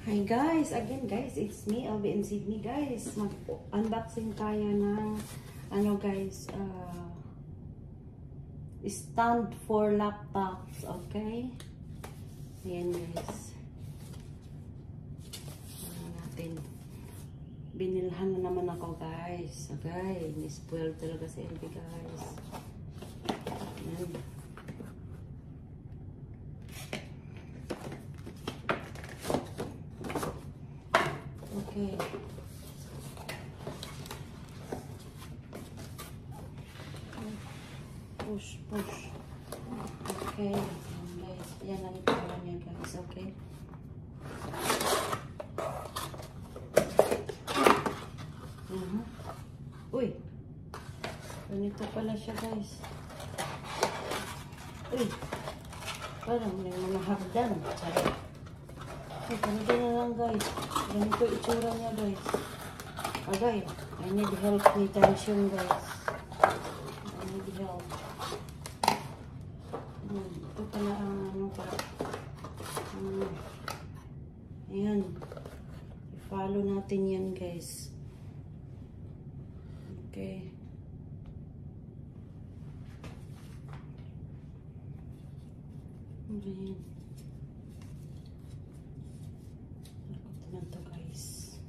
Hi guys! Again guys, it's me, LB and Sydney guys. Mag-unboxing tayo ng guys, stand for laptops, okay? Ayan guys. Natin. Binilhan na naman ako guys. Okay, ni-spoil talaga si LB guys. Ayan. Okay. Push. Okay. Guys, yan lang ito niya guys. Okay. Uy. Ganito pala siya guys. Uy. Parang may mga hagdan. Sorry. Ay, ganito na lang guys. Ganito itsura niya guys. Okay. I need help ni tension guys. I need help. Ito pala ang ano pa. Ayan. I-follow natin yan guys. Okay. Ayan. Ito guys.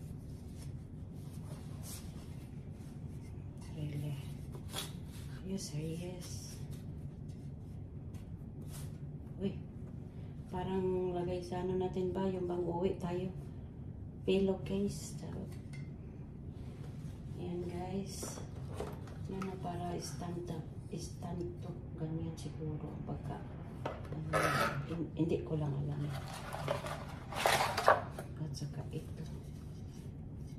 Really? Yes, yes. Uy. Parang lagay sa ano natin ba? Yung bang uwi tayo. Pillowcase. Ayan guys. Yan na para stand to. Ganyan siguro. Pagka. Hindi ko lang alam. At saka ito.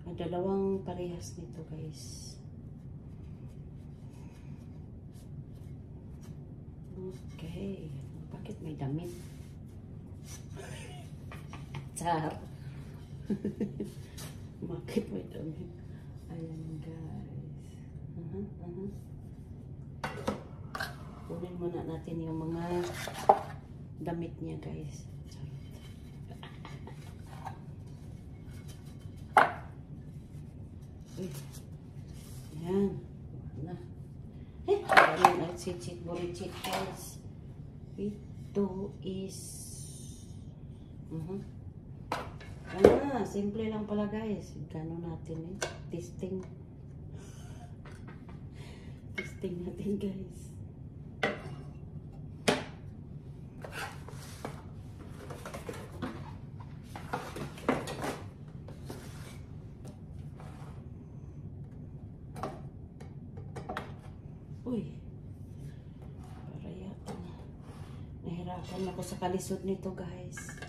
May dalawang parehas nito guys. Okay. Bakit may damit? Char. Bakit may damit? Ayan guys. Kunin muna natin yung mga damit niya guys. Uy. Ayan. Na. Ayan ay cheat guys. Ito is simple lang pala guys. Gano'n natin testing natin guys. Uy, para yata nahirapan ako sa kalisod nito guys.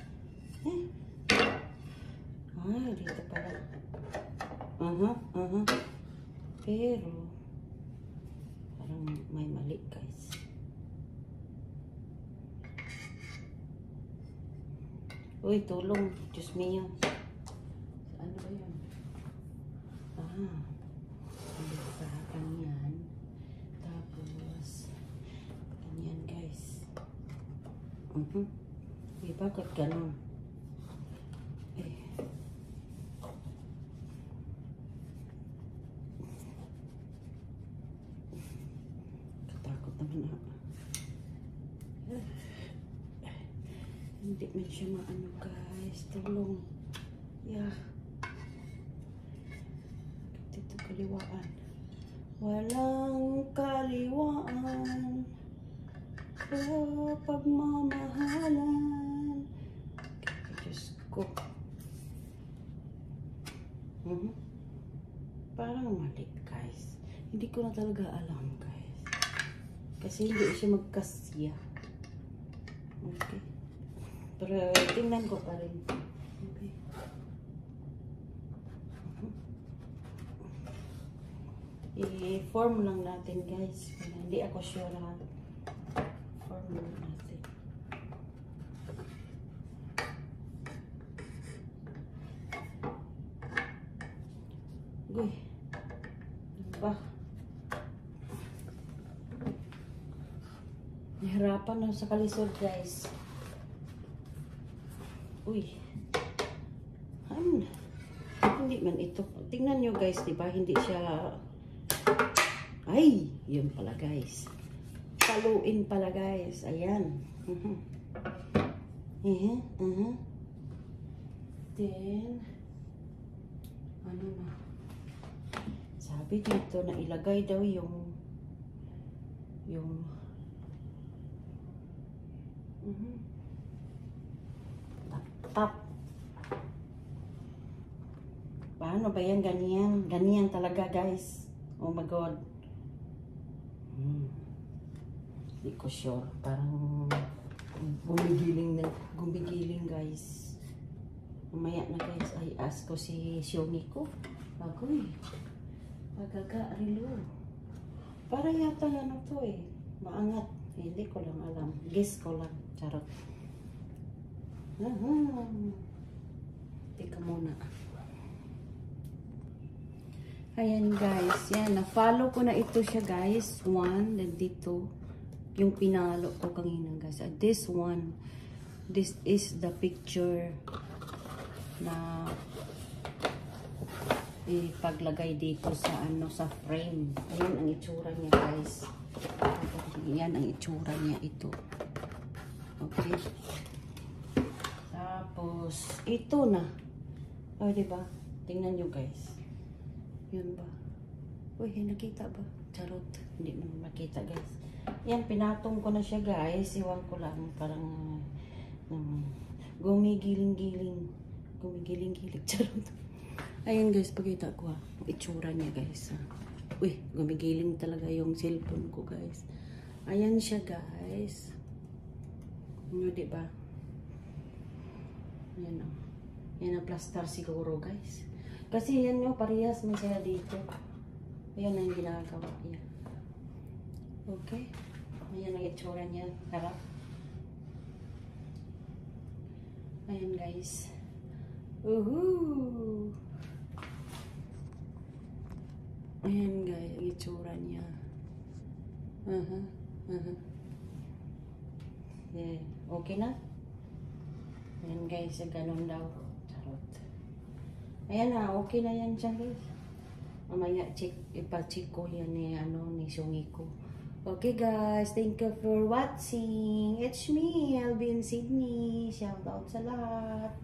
Dito pala. Pero parang may mali guys. Uy, tulong. Diyos mio. Ano ba yan? Ganyan. Tapos, ganyan guys. Uy, bakit ganun? Katakot naman ako. Hindi man siya maano guys. Tulong. Yeah. Dito kaliwaan. Walang kaliwaan sa pagmamahalan. Diyos ko. Parang mali guys. Hindi ko na talaga alam guys. Kasi hindi siya magkasya. Okay. Pero tingnan ko pa rin. Okay. I-form lang natin guys. Hindi ako sure ha. Form lang natin. Uy. Ba? Nahirapan na sa kalisod guys. Uy. Hindi man ito. Tingnan nyo guys, di ba? Hindi siya... Ay! Yun pala guys. Paluin pala guys. Ayan. Then, ano na? Sabi dito na ilagay daw yung tap. Paano ba yan? Ganyan. Ganyan talaga, guys. Oh my God. Hindi ko sure. Parang gumigiling, guys. Mamaya na, guys. Ay, ask ko si Xiaomi ko. Agoy. Pagkaka-relo. Para yata ano to eh. Maangat. Hindi ko lang alam. Guess ko lang. Charot. Teka muna. Ayan guys, yan, na-follow ko na ito siya guys. One, then dito, yung pinalo ko kanina guys. This one, this is the picture na ipaglagay dito sa ano, sa frame. Ayan ang itsura niya guys. Ayan ang itsura niya ito. Okay. Tapos, ito na. O, diba? Tingnan nyo guys. Yun ba? Uy, nakita ba? Charot. Hindi naman makita guys. Yan, pinatong ko na siya guys. Iwan ko lang. Parang gumigiling-giling. Gumigiling-giling. Charot. Ayun guys, pakita ko ha. Itsura niya guys ha. Uy, gumigiling talaga yung cellphone ko guys. Ayan siya guys. Ano, diba? Yan o. Yan ang plaster siguro guys. Kasi yan yung parehas mo siya dito. Ayan ang ginagawa niya. Okay. Ayan ang itsura niya. Harap. Ayan guys. Woohoo! Ayan guys, ang itsura niya. Yeah. Okay na? Ayan guys, ganun daw. Charot. Ayan na, okay na yan siya guys. Mamaya ipa-check ko yan ni Xiaomi ko. Okay guys, thank you for watching. It's me, I'll be in Sydney. Shout out sa lahat.